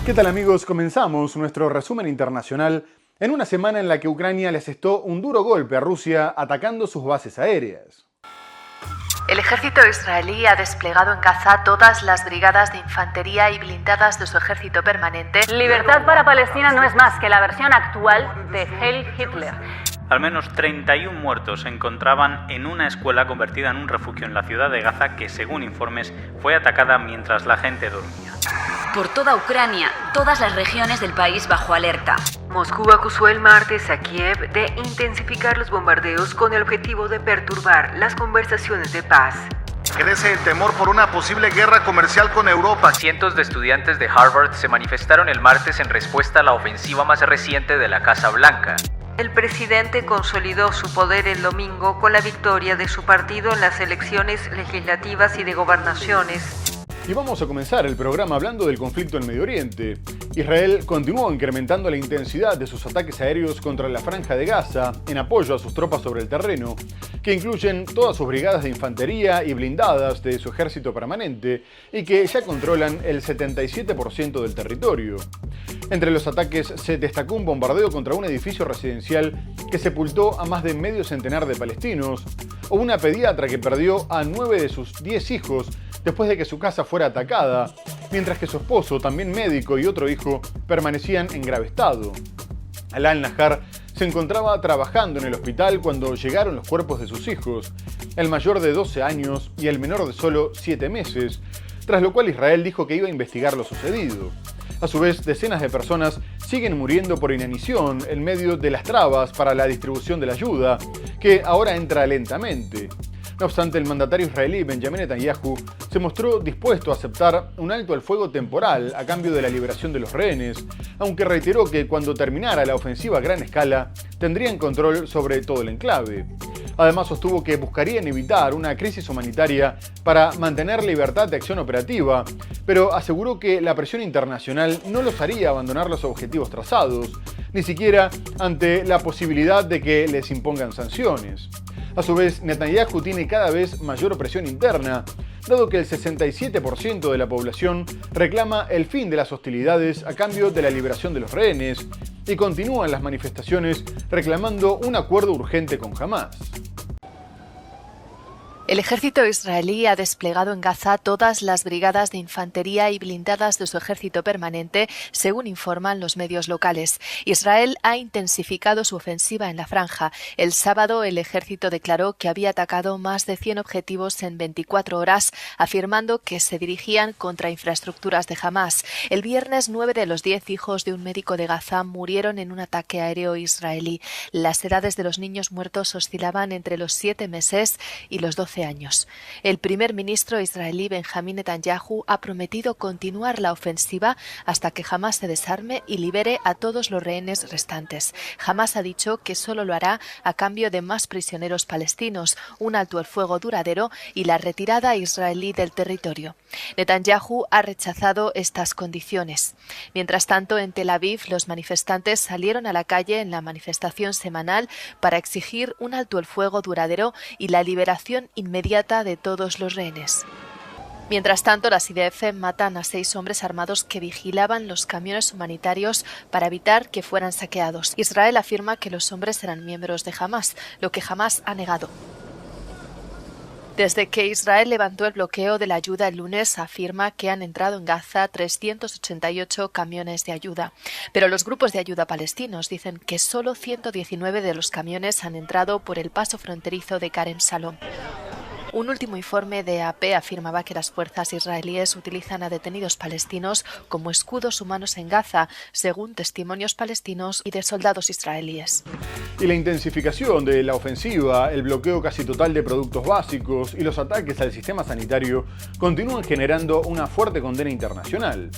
¿Qué tal amigos? Comenzamos nuestro resumen internacional en una semana en la que Ucrania le asestó un duro golpe a Rusia atacando sus bases aéreas. El ejército israelí ha desplegado en Gaza todas las brigadas de infantería y blindadas de su ejército permanente. Libertad para Palestina no es más que la versión actual de Heil Hitler. Al menos 31 muertos se encontraban en una escuela convertida en un refugio en la ciudad de Gaza que, según informes, fue atacada mientras la gente dormía. Por toda Ucrania, todas las regiones del país bajo alerta. Moscú acusó el martes a Kiev de intensificar los bombardeos con el objetivo de perturbar las conversaciones de paz. Crece el temor por una posible guerra comercial con Europa. Cientos de estudiantes de Harvard se manifestaron el martes en respuesta a la ofensiva más reciente de la Casa Blanca. El presidente consolidó su poder el domingo con la victoria de su partido en las elecciones legislativas y de gobernaciones. Y vamos a comenzar el programa hablando del conflicto en Medio Oriente. Israel continuó incrementando la intensidad de sus ataques aéreos contra la Franja de Gaza en apoyo a sus tropas sobre el terreno, que incluyen todas sus brigadas de infantería y blindadas de su ejército permanente y que ya controlan el 77% del territorio. Entre los ataques se destacó un bombardeo contra un edificio residencial que sepultó a más de medio centenar de palestinos, o una pediatra que perdió a 9 de sus 10 hijos después de que su casa fuera atacada, mientras que su esposo, también médico, y otro hijo permanecían en grave estado. Alaa al-Nahar se encontraba trabajando en el hospital cuando llegaron los cuerpos de sus hijos, el mayor de 12 años y el menor de solo 7 meses, tras lo cual Israel dijo que iba a investigar lo sucedido. A su vez, decenas de personas siguen muriendo por inanición en medio de las trabas para la distribución de la ayuda, que ahora entra lentamente. No obstante, el mandatario israelí Benjamin Netanyahu se mostró dispuesto a aceptar un alto al fuego temporal a cambio de la liberación de los rehenes, aunque reiteró que cuando terminara la ofensiva a gran escala, tendrían control sobre todo el enclave. Además, sostuvo que buscarían evitar una crisis humanitaria para mantener libertad de acción operativa, pero aseguró que la presión internacional no los haría abandonar los objetivos trazados, ni siquiera ante la posibilidad de que les impongan sanciones. A su vez, Netanyahu tiene cada vez mayor presión interna, dado que el 67% de la población reclama el fin de las hostilidades a cambio de la liberación de los rehenes, y continúan las manifestaciones reclamando un acuerdo urgente con Hamás. El ejército israelí ha desplegado en Gaza todas las brigadas de infantería y blindadas de su ejército permanente, según informan los medios locales. Israel ha intensificado su ofensiva en la franja. El sábado, el ejército declaró que había atacado más de 100 objetivos en 24 horas, afirmando que se dirigían contra infraestructuras de Hamás. El viernes, 9 de los 10 hijos de un médico de Gaza murieron en un ataque aéreo israelí. Las edades de los niños muertos oscilaban entre los 7 meses y los 12 años. El primer ministro israelí Benjamin Netanyahu ha prometido continuar la ofensiva hasta que Hamás se desarme y libere a todos los rehenes restantes. Hamás ha dicho que solo lo hará a cambio de más prisioneros palestinos, un alto el fuego duradero y la retirada israelí del territorio. Netanyahu ha rechazado estas condiciones. Mientras tanto, en Tel Aviv, los manifestantes salieron a la calle en la manifestación semanal para exigir un alto el fuego duradero y la liberación inmediata de todos los rehenes. Mientras tanto, las IDF matan a 6 hombres armados que vigilaban los camiones humanitarios para evitar que fueran saqueados. Israel afirma que los hombres eran miembros de Hamás, lo que Hamás ha negado. Desde que Israel levantó el bloqueo de la ayuda el lunes, afirma que han entrado en Gaza 388 camiones de ayuda. Pero los grupos de ayuda palestinos dicen que solo 119 de los camiones han entrado por el paso fronterizo de Karem Shalom. Un último informe de AP afirmaba que las fuerzas israelíes utilizan a detenidos palestinos como escudos humanos en Gaza, según testimonios palestinos y de soldados israelíes. Y la intensificación de la ofensiva, el bloqueo casi total de productos básicos y los ataques al sistema sanitario continúan generando una fuerte condena internacional.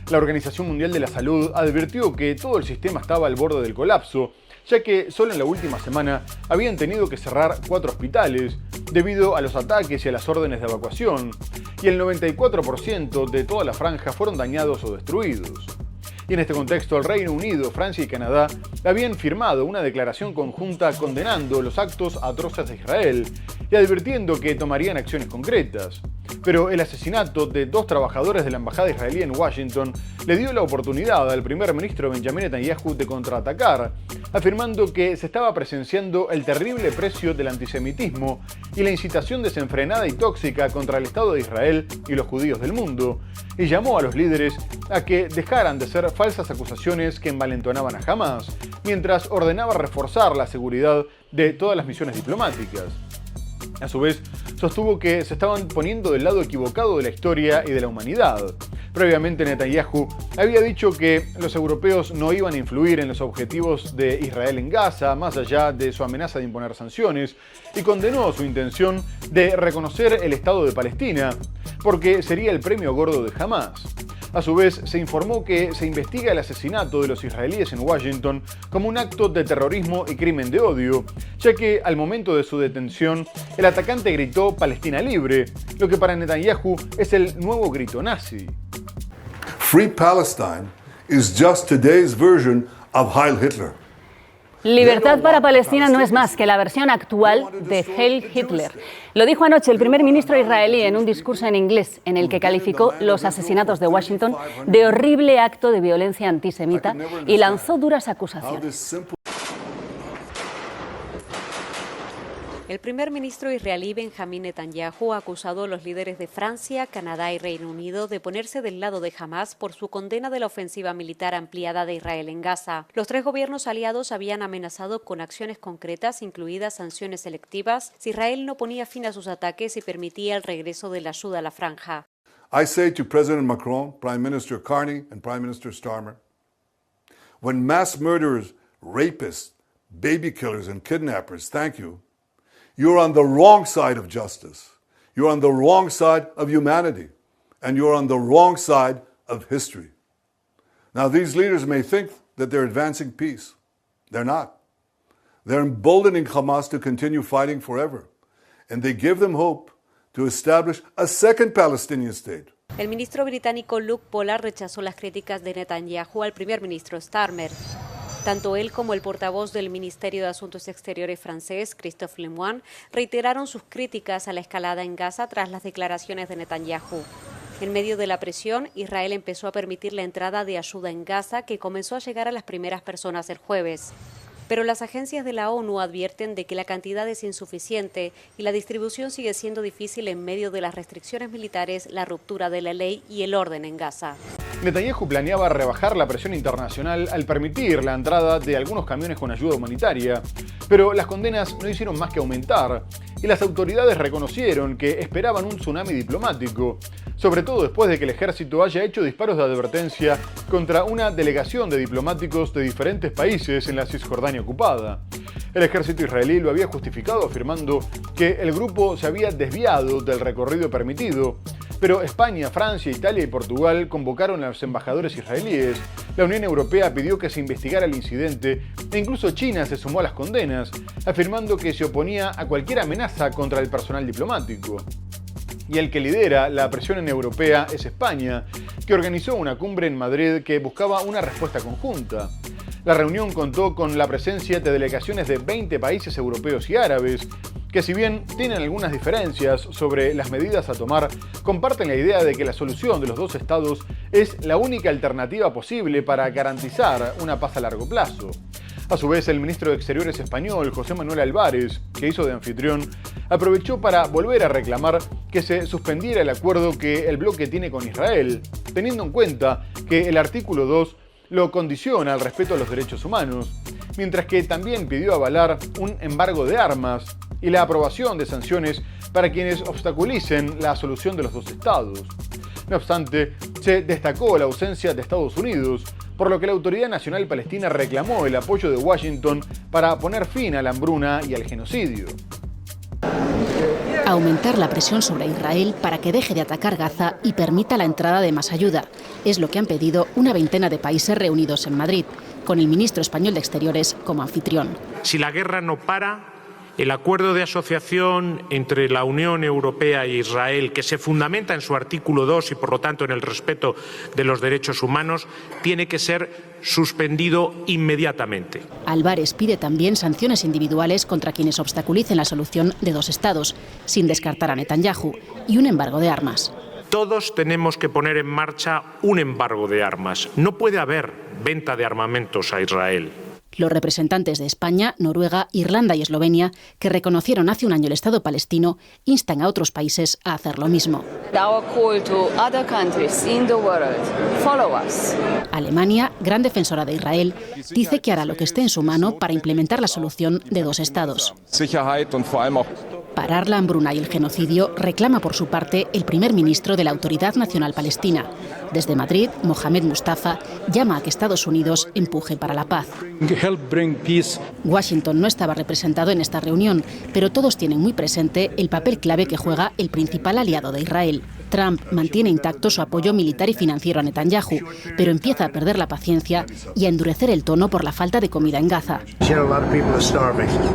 La Organización Mundial de la Salud advirtió que todo el sistema estaba al borde del colapso, ya que solo en la última semana habían tenido que cerrar 4 hospitales debido a los ataques y a las órdenes de evacuación, y el 94% de toda la franja fueron dañados o destruidos. Y en este contexto, el Reino Unido, Francia y Canadá habían firmado una declaración conjunta condenando los actos atroces de Israel y advirtiendo que tomarían acciones concretas. pero el asesinato de 2 trabajadores de la embajada israelí en Washington le dio la oportunidad al primer ministro Benjamin Netanyahu de contraatacar, afirmando que se estaba presenciando el terrible precio del antisemitismo y la incitación desenfrenada y tóxica contra el Estado de Israel y los judíos del mundo, y llamó a los líderes a que dejaran de hacer falsas acusaciones que envalentonaban a Hamás, mientras ordenaba reforzar la seguridad de todas las misiones diplomáticas. A su vez, sostuvo que se estaban poniendo del lado equivocado de la historia y de la humanidad. Previamente, Netanyahu había dicho que los europeos no iban a influir en los objetivos de Israel en Gaza, más allá de su amenaza de imponer sanciones, y condenó su intención de reconocer el Estado de Palestina, porque sería el premio gordo de Hamás. A su vez, se informó que se investiga el asesinato de los israelíes en Washington como un acto de terrorismo y crimen de odio, ya que al momento de su detención, el atacante gritó "Palestina libre", lo que para Netanyahu es el nuevo grito nazi. Free Palestine is just today's version of Heil Hitler. Libertad para Palestina no es más que la versión actual de Heil Hitler. Lo dijo anoche el primer ministro israelí en un discurso en inglés en el que calificó los asesinatos de Washington de horrible acto de violencia antisemita y lanzó duras acusaciones. El primer ministro israelí Benjamin Netanyahu ha acusado a los líderes de Francia, Canadá y Reino Unido de ponerse del lado de Hamás por su condena de la ofensiva militar ampliada de Israel en Gaza. Los 3 gobiernos aliados habían amenazado con acciones concretas, incluidas sanciones selectivas, si Israel no ponía fin a sus ataques y permitía el regreso de la ayuda a la franja. I say to President Macron, Prime Minister Carney and Prime Minister Starmer, when mass murderers, rapists, baby killers and kidnappers thank you, you're on the wrong side of justice. You're on the wrong side of humanity. And you're on the wrong side of history. Now, these leaders may think that they're advancing peace. They're not. They're emboldening Hamas to continue fighting forever. And they give them hope to establish a second Palestinian state. El ministro británico Luke Pollard rechazó las críticas de Netanyahu al primer ministro Starmer. Tanto él como el portavoz del Ministerio de Asuntos Exteriores francés, Christophe Lemoine, reiteraron sus críticas a la escalada en Gaza tras las declaraciones de Netanyahu. En medio de la presión, Israel empezó a permitir la entrada de ayuda en Gaza, que comenzó a llegar a las primeras personas el jueves. Pero las agencias de la ONU advierten de que la cantidad es insuficiente y la distribución sigue siendo difícil en medio de las restricciones militares, la ruptura de la ley y el orden en Gaza. Netanyahu planeaba rebajar la presión internacional al permitir la entrada de algunos camiones con ayuda humanitaria, pero las condenas no hicieron más que aumentar y las autoridades reconocieron que esperaban un tsunami diplomático, sobre todo después de que el ejército haya hecho disparos de advertencia contra una delegación de diplomáticos de diferentes países en la Cisjordania ocupada. El ejército israelí lo había justificado afirmando que el grupo se había desviado del recorrido permitido, pero España, Francia, Italia y Portugal convocaron a los embajadores israelíes. La Unión Europea pidió que se investigara el incidente e incluso China se sumó a las condenas, afirmando que se oponía a cualquier amenaza contra el personal diplomático. Y el que lidera la presión europea es España, que organizó una cumbre en Madrid que buscaba una respuesta conjunta. La reunión contó con la presencia de delegaciones de 20 países europeos y árabes, que si bien tienen algunas diferencias sobre las medidas a tomar, comparten la idea de que la solución de los 2 estados es la única alternativa posible para garantizar una paz a largo plazo. A su vez, el ministro de Exteriores español, José Manuel Álvarez, que hizo de anfitrión, aprovechó para volver a reclamar que se suspendiera el acuerdo que el bloque tiene con Israel, teniendo en cuenta que el artículo 2 lo condiciona al respeto a los derechos humanos, mientras que también pidió avalar un embargo de armas y la aprobación de sanciones para quienes obstaculicen la solución de los 2 estados. No obstante, se destacó la ausencia de Estados Unidos, por lo que la Autoridad Nacional Palestina reclamó el apoyo de Washington para poner fin a la hambruna y al genocidio. Aumentar la presión sobre Israel para que deje de atacar Gaza y permita la entrada de más ayuda. Es lo que han pedido una veintena de países reunidos en Madrid, con el ministro español de Exteriores como anfitrión. Si la guerra no para, El acuerdo de asociación entre la Unión Europea e Israel, que se fundamenta en su artículo 2 y por lo tanto en el respeto de los derechos humanos, tiene que ser suspendido inmediatamente. Álvarez pide también sanciones individuales contra quienes obstaculicen la solución de dos estados, sin descartar a Netanyahu, y un embargo de armas. Todos tenemos que poner en marcha un embargo de armas. No puede haber venta de armamentos a Israel. Los representantes de España, Noruega, Irlanda y Eslovenia, que reconocieron hace un año el Estado palestino, instan a otros países a hacer lo mismo. Alemania, gran defensora de Israel, dice que hará lo que esté en su mano para implementar la solución de dos estados. Parar la hambruna y el genocidio reclama por su parte el primer ministro de la Autoridad Nacional Palestina. Desde Madrid, Mohamed Mustafa llama a que Estados Unidos empuje para la paz. Washington no estaba representado en esta reunión, pero todos tienen muy presente el papel clave que juega el principal aliado de Israel. Trump mantiene intacto su apoyo militar y financiero a Netanyahu, pero empieza a perder la paciencia y a endurecer el tono por la falta de comida en Gaza.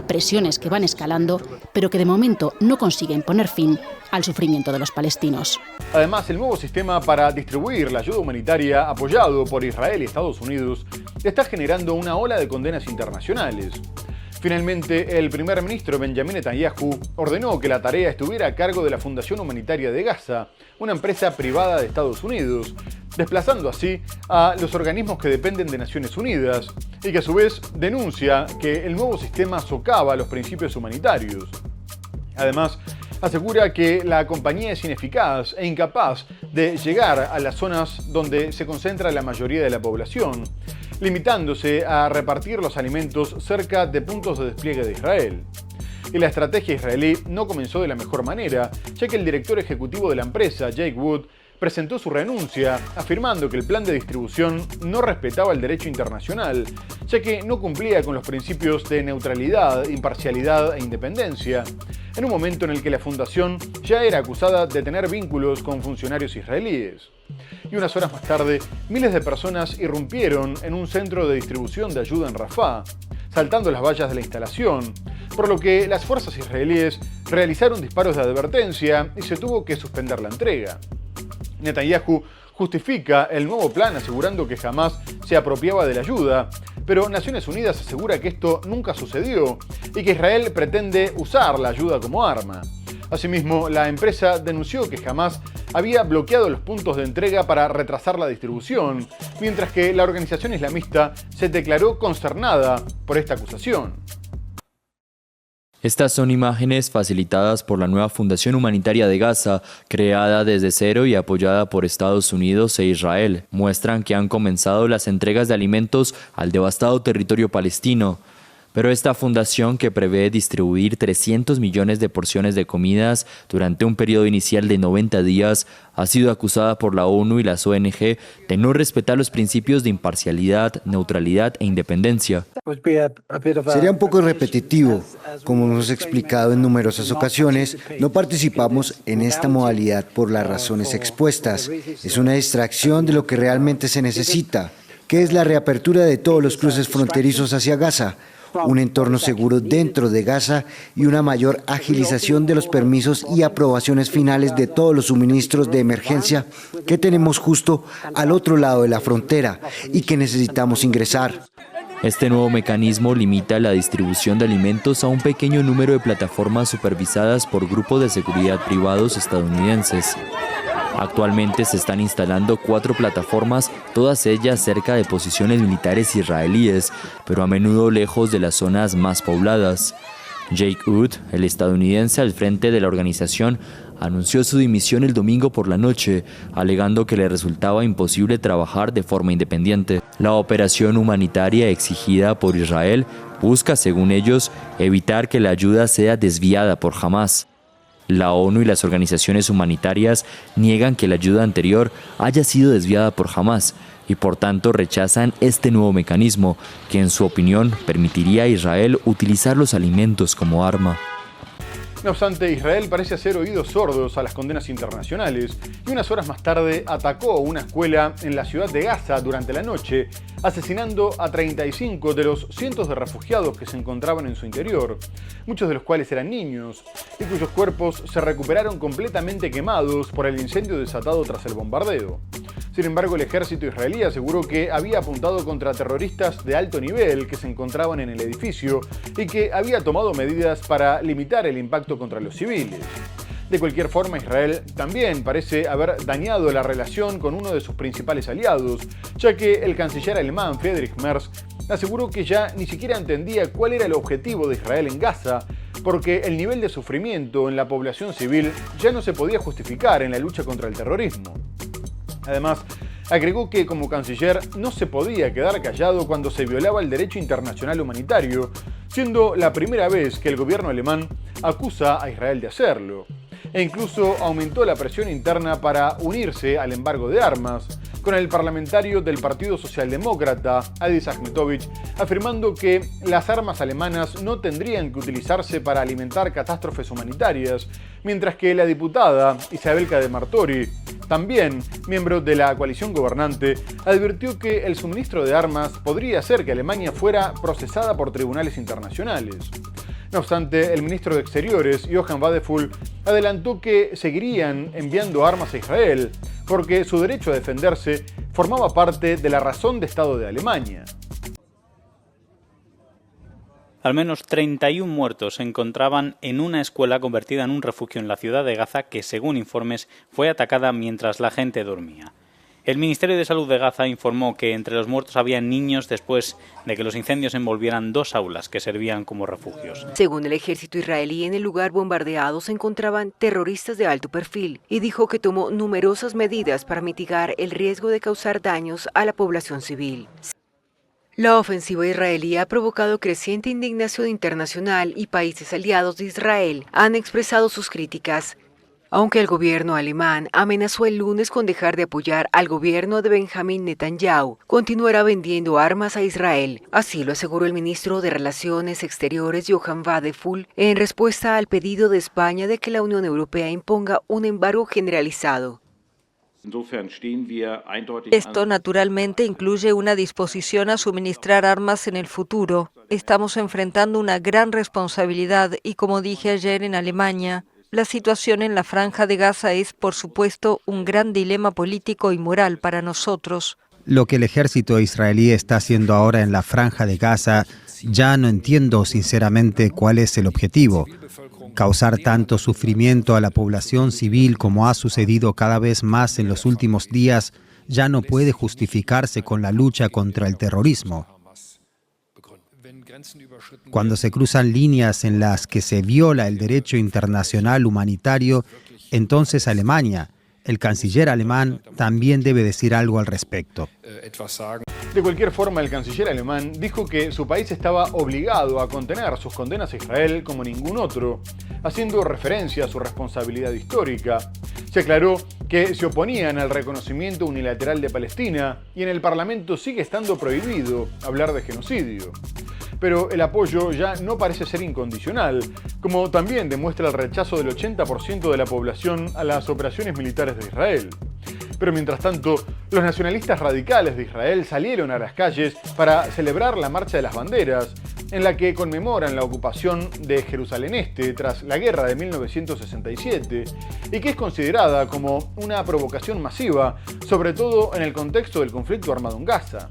Presiones que van escalando, pero que de momento no consiguen poner fin al sufrimiento de los palestinos. Además, el nuevo sistema para distribuir la ayuda humanitaria, apoyado por Israel y Estados Unidos, está generando una ola de condenas internacionales. Finalmente, el primer ministro Benjamin Netanyahu ordenó que la tarea estuviera a cargo de la Fundación Humanitaria de Gaza, una empresa privada de Estados Unidos, desplazando así a los organismos que dependen de Naciones Unidas y que a su vez denuncia que el nuevo sistema socava los principios humanitarios. Además, asegura que la compañía es ineficaz e incapaz de llegar a las zonas donde se concentra la mayoría de la población, limitándose a repartir los alimentos cerca de puntos de despliegue de Israel. Y la estrategia israelí no comenzó de la mejor manera, ya que el director ejecutivo de la empresa, Jake Wood, presentó su renuncia, afirmando que el plan de distribución no respetaba el derecho internacional, ya que no cumplía con los principios de neutralidad, imparcialidad e independencia, en un momento en el que la fundación ya era acusada de tener vínculos con funcionarios israelíes. Y unas horas más tarde, miles de personas irrumpieron en un centro de distribución de ayuda en Rafah, saltando las vallas de la instalación, por lo que las fuerzas israelíes realizaron disparos de advertencia y se tuvo que suspender la entrega. Netanyahu justifica el nuevo plan asegurando que jamás se apropiaba de la ayuda, pero Naciones Unidas asegura que esto nunca sucedió y que Israel pretende usar la ayuda como arma. Asimismo, la empresa denunció que Hamás había bloqueado los puntos de entrega para retrasar la distribución, mientras que la organización islamista se declaró consternada por esta acusación. Estas son imágenes facilitadas por la nueva Fundación Humanitaria de Gaza, creada desde cero y apoyada por Estados Unidos e Israel. Muestran que han comenzado las entregas de alimentos al devastado territorio palestino. Pero esta fundación, que prevé distribuir 300 millones de porciones de comidas durante un periodo inicial de 90 días, ha sido acusada por la ONU y las ONG de no respetar los principios de imparcialidad, neutralidad e independencia. Sería un poco repetitivo. Como hemos explicado en numerosas ocasiones, no participamos en esta modalidad por las razones expuestas. Es una distracción de lo que realmente se necesita, que es la reapertura de todos los cruces fronterizos hacia Gaza, un entorno seguro dentro de Gaza y una mayor agilización de los permisos y aprobaciones finales de todos los suministros de emergencia que tenemos justo al otro lado de la frontera y que necesitamos ingresar. Este nuevo mecanismo limita la distribución de alimentos a un pequeño número de plataformas supervisadas por grupos de seguridad privados estadounidenses. Actualmente se están instalando 4 plataformas, todas ellas cerca de posiciones militares israelíes, pero a menudo lejos de las zonas más pobladas. Jake Wood, el estadounidense al frente de la organización, anunció su dimisión el domingo por la noche, alegando que le resultaba imposible trabajar de forma independiente. La operación humanitaria exigida por Israel busca, según ellos, evitar que la ayuda sea desviada por Hamás. La ONU y las organizaciones humanitarias niegan que la ayuda anterior haya sido desviada por Hamás y por tanto rechazan este nuevo mecanismo que, en su opinión, permitiría a Israel utilizar los alimentos como arma. No obstante, Israel parece hacer oídos sordos a las condenas internacionales y unas horas más tarde atacó una escuela en la ciudad de Gaza durante la noche, asesinando a 35 de los cientos de refugiados que se encontraban en su interior, muchos de los cuales eran niños, y cuyos cuerpos se recuperaron completamente quemados por el incendio desatado tras el bombardeo. Sin embargo, el ejército israelí aseguró que había apuntado contra terroristas de alto nivel que se encontraban en el edificio y que había tomado medidas para limitar el impacto contra los civiles. De cualquier forma, Israel también parece haber dañado la relación con uno de sus principales aliados, ya que el canciller alemán Friedrich Merz aseguró que ya ni siquiera entendía cuál era el objetivo de Israel en Gaza, porque el nivel de sufrimiento en la población civil ya no se podía justificar en la lucha contra el terrorismo. Además, agregó que como canciller no se podía quedar callado cuando se violaba el derecho internacional humanitario, siendo la primera vez que el gobierno alemán acusa a Israel de hacerlo. E incluso aumentó la presión interna para unirse al embargo de armas, con el parlamentario del Partido Socialdemócrata, Adis Ahmetovich, afirmando que las armas alemanas no tendrían que utilizarse para alimentar catástrofes humanitarias, mientras que la diputada Isabel Cademartori, también miembro de la coalición gobernante, advirtió que el suministro de armas podría hacer que Alemania fuera procesada por tribunales internacionales. No obstante, el ministro de Exteriores, Johann Wadephul, adelantó que seguirían enviando armas a Israel, porque su derecho a defenderse formaba parte de la razón de Estado de Alemania. Al menos 31 muertos se encontraban en una escuela convertida en un refugio en la ciudad de Gaza que, según informes, fue atacada mientras la gente dormía. El Ministerio de Salud de Gaza informó que entre los muertos había niños después de que los incendios envolvieran 2 aulas que servían como refugios. Según el ejército israelí, en el lugar bombardeado se encontraban terroristas de alto perfil y dijo que tomó numerosas medidas para mitigar el riesgo de causar daños a la población civil. La ofensiva israelí ha provocado creciente indignación internacional y países aliados de Israel han expresado sus críticas. Aunque el gobierno alemán amenazó el lunes con dejar de apoyar al gobierno de Benjamin Netanyahu, continuará vendiendo armas a Israel. Así lo aseguró el ministro de Relaciones Exteriores Johann Wadephul en respuesta al pedido de España de que la Unión Europea imponga un embargo generalizado. Esto naturalmente incluye una disposición a suministrar armas en el futuro. Estamos enfrentando una gran responsabilidad y, como dije ayer en Alemania, la situación en la Franja de Gaza es, por supuesto, un gran dilema político y moral para nosotros. Lo que el ejército israelí está haciendo ahora en la Franja de Gaza, ya no entiendo sinceramente cuál es el objetivo. Causar tanto sufrimiento a la población civil como ha sucedido cada vez más en los últimos días ya no puede justificarse con la lucha contra el terrorismo. Cuando se cruzan líneas en las que se viola el derecho internacional humanitario, entonces Alemania, el canciller alemán, también debe decir algo al respecto. De cualquier forma, el canciller alemán dijo que su país estaba obligado a contener sus condenas a Israel como ningún otro, haciendo referencia a su responsabilidad histórica. Se aclaró que se oponían al reconocimiento unilateral de Palestina y en el Parlamento sigue estando prohibido hablar de genocidio. Pero el apoyo ya no parece ser incondicional, como también demuestra el rechazo del 80% de la población a las operaciones militares de Israel. Pero mientras tanto, los nacionalistas radicales de Israel salieron a las calles para celebrar la Marcha de las Banderas, en la que conmemoran la ocupación de Jerusalén Este tras la guerra de 1967, y que es considerada como una provocación masiva, sobre todo en el contexto del conflicto armado en Gaza.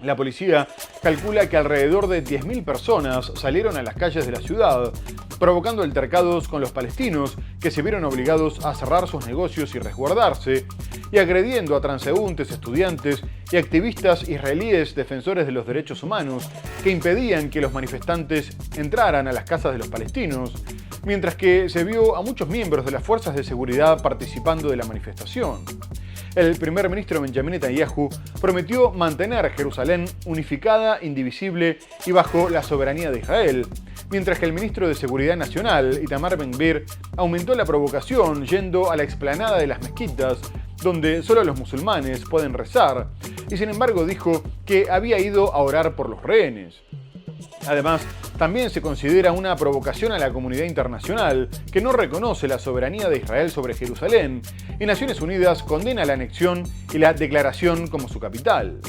La policía calcula que alrededor de 10.000 personas salieron a las calles de la ciudad, provocando altercados con los palestinos que se vieron obligados a cerrar sus negocios y resguardarse, y agrediendo a transeúntes, estudiantes y activistas israelíes defensores de los derechos humanos que impedían que los manifestantes entraran a las casas de los palestinos, mientras que se vio a muchos miembros de las fuerzas de seguridad participando de la manifestación. El primer ministro Benjamin Netanyahu prometió mantener Jerusalén unificada, indivisible y bajo la soberanía de Israel, mientras que el ministro de Seguridad Nacional, Itamar Ben-Gvir, aumentó la provocación yendo a la explanada de las mezquitas, donde solo los musulmanes pueden rezar, y sin embargo dijo que había ido a orar por los rehenes. Además, también se considera una provocación a la comunidad internacional que no reconoce la soberanía de Israel sobre Jerusalén, y Naciones Unidas condena la anexión y la declaración como su capital.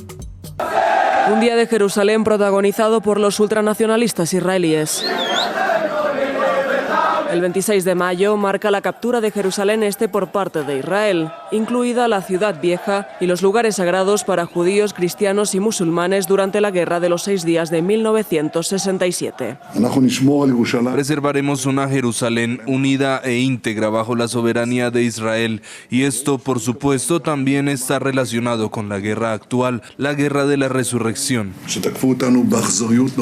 Un día de Jerusalén protagonizado por los ultranacionalistas israelíes. El 26 de mayo marca la captura de Jerusalén Este por parte de Israel, incluida la Ciudad Vieja y los lugares sagrados para judíos, cristianos y musulmanes durante la Guerra de los 6 días de 1967. Preservaremos una Jerusalén unida e íntegra bajo la soberanía de Israel, y esto, por supuesto, también está relacionado con la guerra actual, la guerra de la resurrección.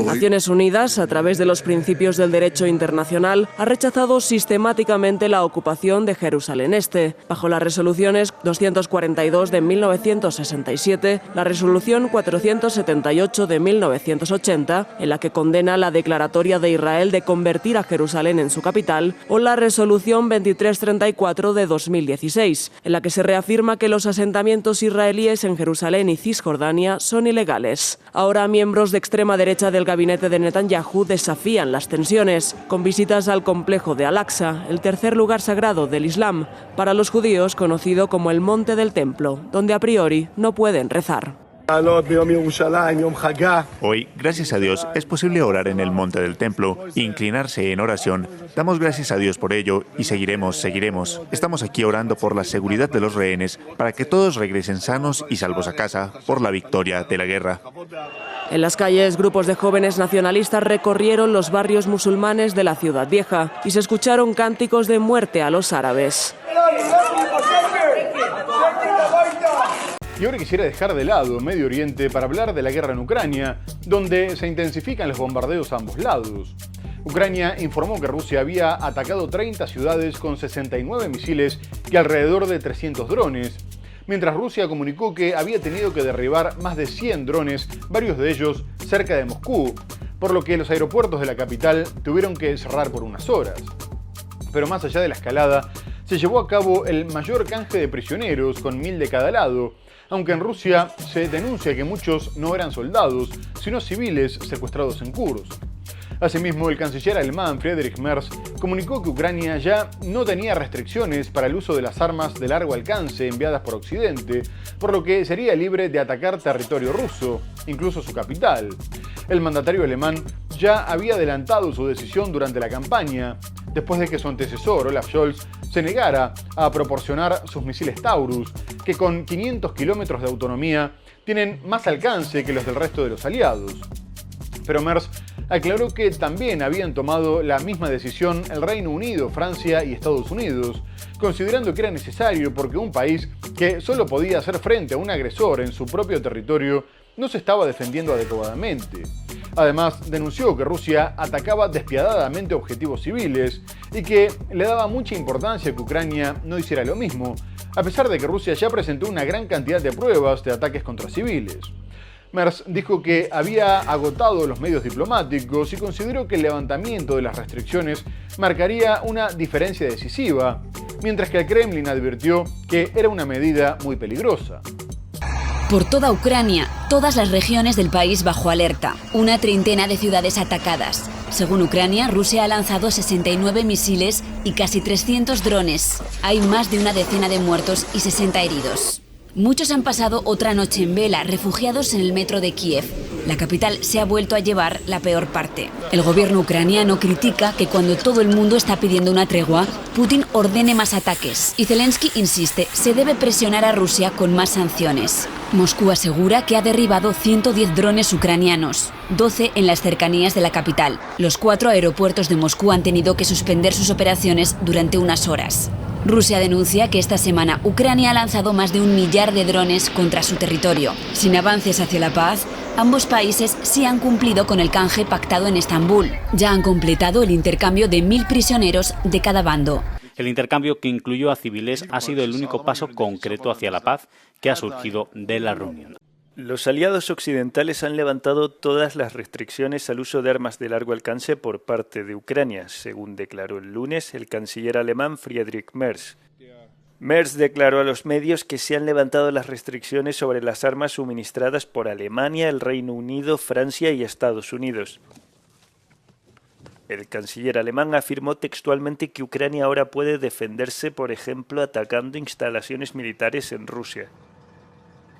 Naciones Unidas, a través de los principios del derecho internacional, ha rechazado sistemáticamente la ocupación de Jerusalén Este, bajo las resoluciones 242 de 1967, la resolución 478 de 1980, en la que condena la declaratoria de Israel de convertir a Jerusalén en su capital, o la resolución 2334 de 2016, en la que se reafirma que los asentamientos israelíes en Jerusalén y Cisjordania son ilegales. Ahora miembros de extrema derecha del gabinete de Netanyahu desafían las tensiones, con visitas al complejo de Al-Aqsa, el tercer lugar sagrado del Islam, para los judíos conocido como el Monte del Templo, donde a priori no pueden rezar. Hoy, gracias a Dios, es posible orar en el Monte del Templo, inclinarse en oración. Damos gracias a Dios por ello y seguiremos. Estamos aquí orando por la seguridad de los rehenes, para que todos regresen sanos y salvos a casa, por la victoria de la guerra. En las calles, grupos de jóvenes nacionalistas recorrieron los barrios musulmanes de la Ciudad Vieja y se escucharon cánticos de muerte a los árabes. Y ahora quisiera dejar de lado Medio Oriente para hablar de la guerra en Ucrania, donde se intensifican los bombardeos a ambos lados. Ucrania informó que Rusia había atacado 30 ciudades con 69 misiles y alrededor de 300 drones, mientras Rusia comunicó que había tenido que derribar más de 100 drones, varios de ellos cerca de Moscú, por lo que los aeropuertos de la capital tuvieron que cerrar por unas horas. Pero más allá de la escalada, se llevó a cabo el mayor canje de prisioneros, con 1000 de cada lado, aunque en Rusia se denuncia que muchos no eran soldados, sino civiles secuestrados en Kursk. Asimismo, el canciller alemán Friedrich Merz comunicó que Ucrania ya no tenía restricciones para el uso de las armas de largo alcance enviadas por Occidente, por lo que sería libre de atacar territorio ruso, incluso su capital. El mandatario alemán ya había adelantado su decisión durante la campaña, después de que su antecesor, Olaf Scholz, se negara a proporcionar sus misiles Taurus, que con 500 kilómetros de autonomía tienen más alcance que los del resto de los aliados. Pero Merz aclaró que también habían tomado la misma decisión el Reino Unido, Francia y Estados Unidos, considerando que era necesario porque un país que solo podía hacer frente a un agresor en su propio territorio no se estaba defendiendo adecuadamente. Además, denunció que Rusia atacaba despiadadamente objetivos civiles y que le daba mucha importancia que Ucrania no hiciera lo mismo, a pesar de que Rusia ya presentó una gran cantidad de pruebas de ataques contra civiles. Merz dijo que había agotado los medios diplomáticos y consideró que el levantamiento de las restricciones marcaría una diferencia decisiva, mientras que el Kremlin advirtió que era una medida muy peligrosa. Por toda Ucrania, todas las regiones del país bajo alerta, una treintena de ciudades atacadas. Según Ucrania, Rusia ha lanzado 69 misiles y casi 300 drones. Hay más de una decena de muertos y 60 heridos. Muchos han pasado otra noche en vela, refugiados en el metro de Kiev. La capital se ha vuelto a llevar la peor parte. El gobierno ucraniano critica que cuando todo el mundo está pidiendo una tregua, Putin ordene más ataques. Y Zelensky insiste, se debe presionar a Rusia con más sanciones. Moscú asegura que ha derribado 110 drones ucranianos, 12 en las cercanías de la capital. Los 4 aeropuertos de Moscú han tenido que suspender sus operaciones durante unas horas. Rusia denuncia que esta semana Ucrania ha lanzado más de 1 millar de drones contra su territorio. Sin avances hacia la paz, ambos países sí han cumplido con el canje pactado en Estambul. Ya han completado el intercambio de 1000 prisioneros de cada bando. El intercambio, que incluyó a civiles, ha sido el único paso concreto hacia la paz que ha surgido de la reunión. Los aliados occidentales han levantado todas las restricciones al uso de armas de largo alcance por parte de Ucrania, según declaró el lunes el canciller alemán Friedrich Merz. Merz declaró a los medios que se han levantado las restricciones sobre las armas suministradas por Alemania, el Reino Unido, Francia y Estados Unidos. El canciller alemán afirmó textualmente que Ucrania ahora puede defenderse, por ejemplo, atacando instalaciones militares en Rusia.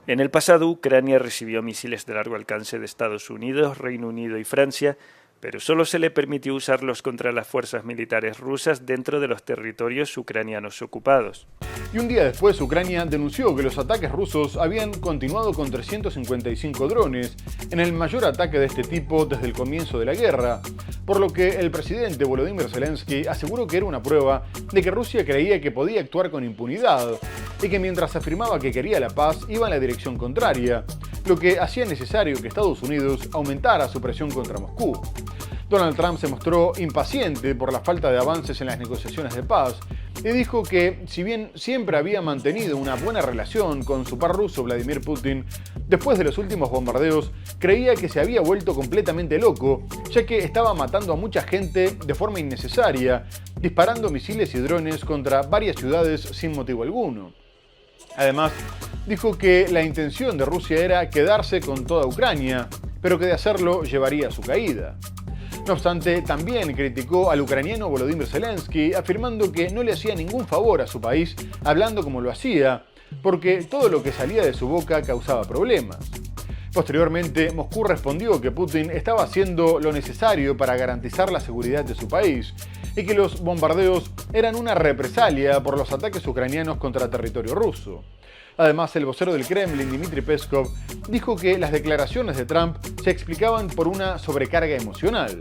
En el pasado, Ucrania recibió misiles de largo alcance de Estados Unidos, Reino Unido y Francia, pero solo se le permitió usarlos contra las fuerzas militares rusas dentro de los territorios ucranianos ocupados. Y un día después, Ucrania denunció que los ataques rusos habían continuado con 355 drones, en el mayor ataque de este tipo desde el comienzo de la guerra, por lo que el presidente Volodymyr Zelensky aseguró que era una prueba de que Rusia creía que podía actuar con impunidad y que mientras afirmaba que quería la paz iba en la dirección contraria, lo que hacía necesario que Estados Unidos aumentara su presión contra Moscú. Donald Trump se mostró impaciente por la falta de avances en las negociaciones de paz y dijo que, si bien siempre había mantenido una buena relación con su par ruso Vladimir Putin, después de los últimos bombardeos creía que se había vuelto completamente loco, ya que estaba matando a mucha gente de forma innecesaria, disparando misiles y drones contra varias ciudades sin motivo alguno. Además, dijo que la intención de Rusia era quedarse con toda Ucrania, pero que de hacerlo llevaría a su caída. No obstante, también criticó al ucraniano Volodymyr Zelensky, afirmando que no le hacía ningún favor a su país hablando como lo hacía, porque todo lo que salía de su boca causaba problemas. Posteriormente, Moscú respondió que Putin estaba haciendo lo necesario para garantizar la seguridad de su país y que los bombardeos eran una represalia por los ataques ucranianos contra territorio ruso. Además, el vocero del Kremlin, Dmitry Peskov, dijo que las declaraciones de Trump se explicaban por una sobrecarga emocional.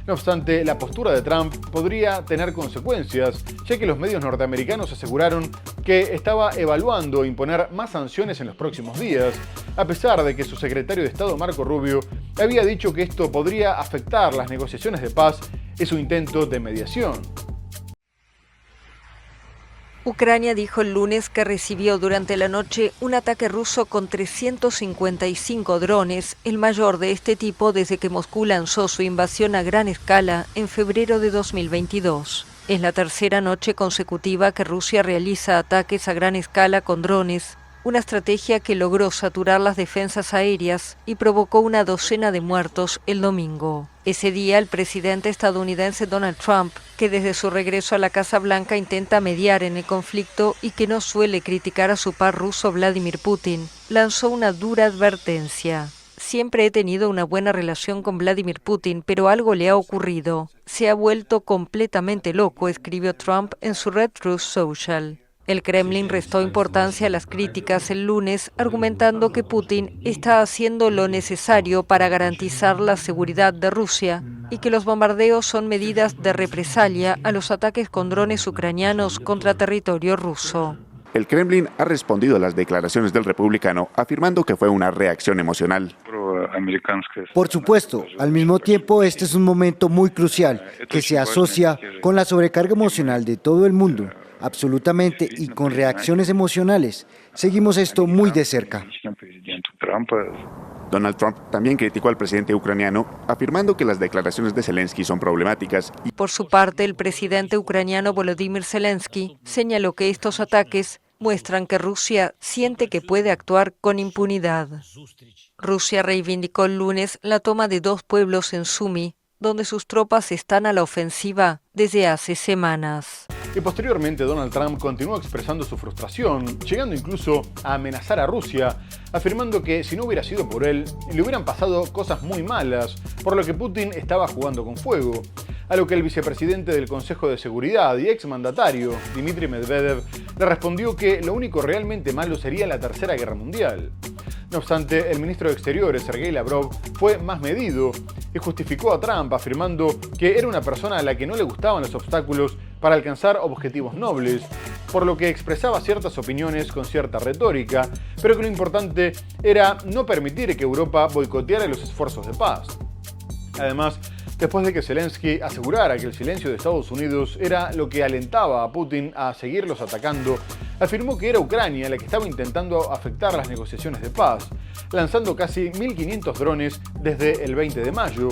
No obstante, la postura de Trump podría tener consecuencias, ya que los medios norteamericanos aseguraron que estaba evaluando imponer más sanciones en los próximos días, a pesar de que su secretario de Estado, Marco Rubio, había dicho que esto podría afectar las negociaciones de paz y su intento de mediación. Ucrania dijo el lunes que recibió durante la noche un ataque ruso con 355 drones, el mayor de este tipo desde que Moscú lanzó su invasión a gran escala en febrero de 2022. Es la tercera noche consecutiva que Rusia realiza ataques a gran escala con drones, una estrategia que logró saturar las defensas aéreas y provocó una docena de muertos el domingo. Ese día, el presidente estadounidense Donald Trump, que desde su regreso a la Casa Blanca intenta mediar en el conflicto y que no suele criticar a su par ruso Vladimir Putin, lanzó una dura advertencia. Siempre he tenido una buena relación con Vladimir Putin, pero algo le ha ocurrido. Se ha vuelto completamente loco, escribió Trump en su red Truth Social. El Kremlin restó importancia a las críticas el lunes, argumentando que Putin está haciendo lo necesario para garantizar la seguridad de Rusia y que los bombardeos son medidas de represalia a los ataques con drones ucranianos contra territorio ruso. El Kremlin ha respondido a las declaraciones del republicano, afirmando que fue una reacción emocional. Por supuesto, al mismo tiempo este es un momento muy crucial que se asocia con la sobrecarga emocional de todo el mundo. Absolutamente, y con reacciones emocionales. Seguimos esto muy de cerca. Donald Trump también criticó al presidente ucraniano, afirmando que las declaraciones de Zelensky son problemáticas. Por su parte, el presidente ucraniano Volodymyr Zelensky señaló que estos ataques muestran que Rusia siente que puede actuar con impunidad. Rusia reivindicó el lunes la toma de 2 pueblos en Sumy, donde sus tropas están a la ofensiva desde hace semanas. Y posteriormente Donald Trump continuó expresando su frustración, llegando incluso a amenazar a Rusia, afirmando que si no hubiera sido por él, le hubieran pasado cosas muy malas, por lo que Putin estaba jugando con fuego. A lo que el vicepresidente del Consejo de Seguridad y exmandatario, Dmitry Medvedev, le respondió que lo único realmente malo sería la Tercera Guerra Mundial. No obstante, el ministro de Exteriores, Sergei Lavrov, fue más medido y justificó a Trump afirmando que era una persona a la que no le gustaban los obstáculos para alcanzar objetivos nobles, por lo que expresaba ciertas opiniones con cierta retórica, pero que lo importante era no permitir que Europa boicoteara los esfuerzos de paz. Además, después de que Zelensky asegurara que el silencio de Estados Unidos era lo que alentaba a Putin a seguirlos atacando, afirmó que era Ucrania la que estaba intentando afectar las negociaciones de paz, lanzando casi 1.500 drones desde el 20 de mayo,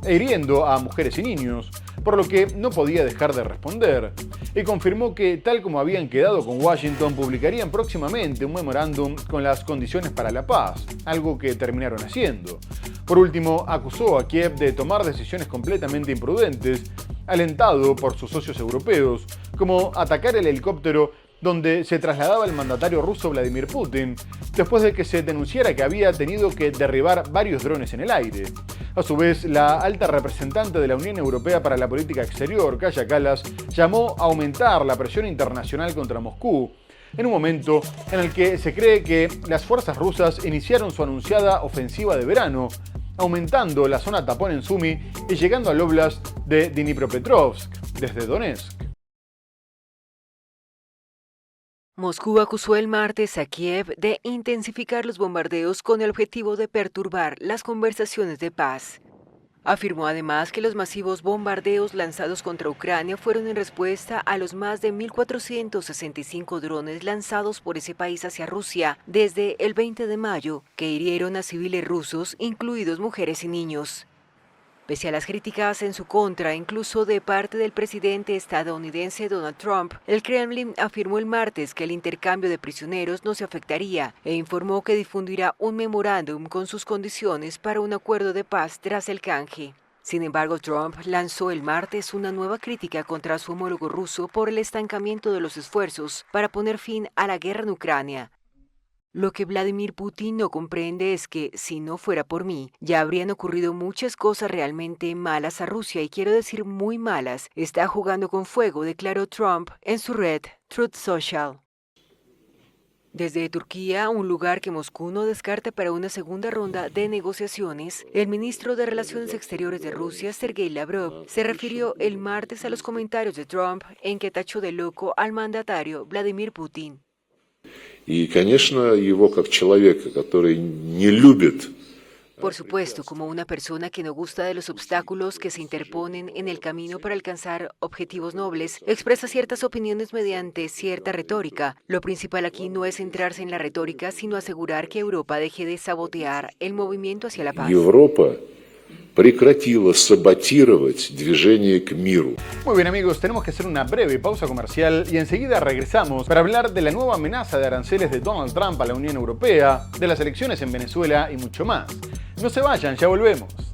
e hiriendo a mujeres y niños, por lo que no podía dejar de responder, y confirmó que, tal como habían quedado con Washington, publicarían próximamente un memorándum con las condiciones para la paz, algo que terminaron haciendo. Por último, acusó a Kiev de tomar decisiones completamente imprudentes, alentado por sus socios europeos, como atacar el helicóptero donde se trasladaba el mandatario ruso Vladimir Putin, después de que se denunciara que había tenido que derribar varios drones en el aire. A su vez, la alta representante de la Unión Europea para la Política Exterior, Kaja Kallas, llamó a aumentar la presión internacional contra Moscú, en un momento en el que se cree que las fuerzas rusas iniciaron su anunciada ofensiva de verano, aumentando la zona tapón en Sumy y llegando al óblast de Dnipropetrovsk, desde Donetsk. Moscú acusó el martes a Kiev de intensificar los bombardeos con el objetivo de perturbar las conversaciones de paz. Afirmó además que los masivos bombardeos lanzados contra Ucrania fueron en respuesta a los más de 1.465 drones lanzados por ese país hacia Rusia desde el 20 de mayo, que hirieron a civiles rusos, incluidos mujeres y niños. Pese a las críticas en su contra, incluso de parte del presidente estadounidense Donald Trump, el Kremlin afirmó el martes que el intercambio de prisioneros no se afectaría e informó que difundirá un memorándum con sus condiciones para un acuerdo de paz tras el canje. Sin embargo, Trump lanzó el martes una nueva crítica contra su homólogo ruso por el estancamiento de los esfuerzos para poner fin a la guerra en Ucrania. Lo que Vladimir Putin no comprende es que, si no fuera por mí, ya habrían ocurrido muchas cosas realmente malas a Rusia, y quiero decir muy malas. Está jugando con fuego, declaró Trump en su red Truth Social. Desde Turquía, un lugar que Moscú no descarta para una segunda ronda de negociaciones, el ministro de Relaciones Exteriores de Rusia, Sergei Lavrov, se refirió el martes a los comentarios de Trump en que tachó de loco al mandatario Vladimir Putin. Por supuesto, como una persona que no gusta de los obstáculos que se interponen en el camino para alcanzar objetivos nobles, expresa ciertas opiniones mediante cierta retórica. Lo principal aquí no es centrarse en la retórica, sino asegurar que Europa deje de sabotear el movimiento hacia la paz. Прекратила саботировать движение к миру. Muy bien amigos, tenemos que hacer una breve pausa comercial y enseguida regresamos para hablar de la nueva amenaza de aranceles de Donald Trump a la Unión Europea, de las elecciones en Venezuela y mucho más. No se vayan, ya volvemos.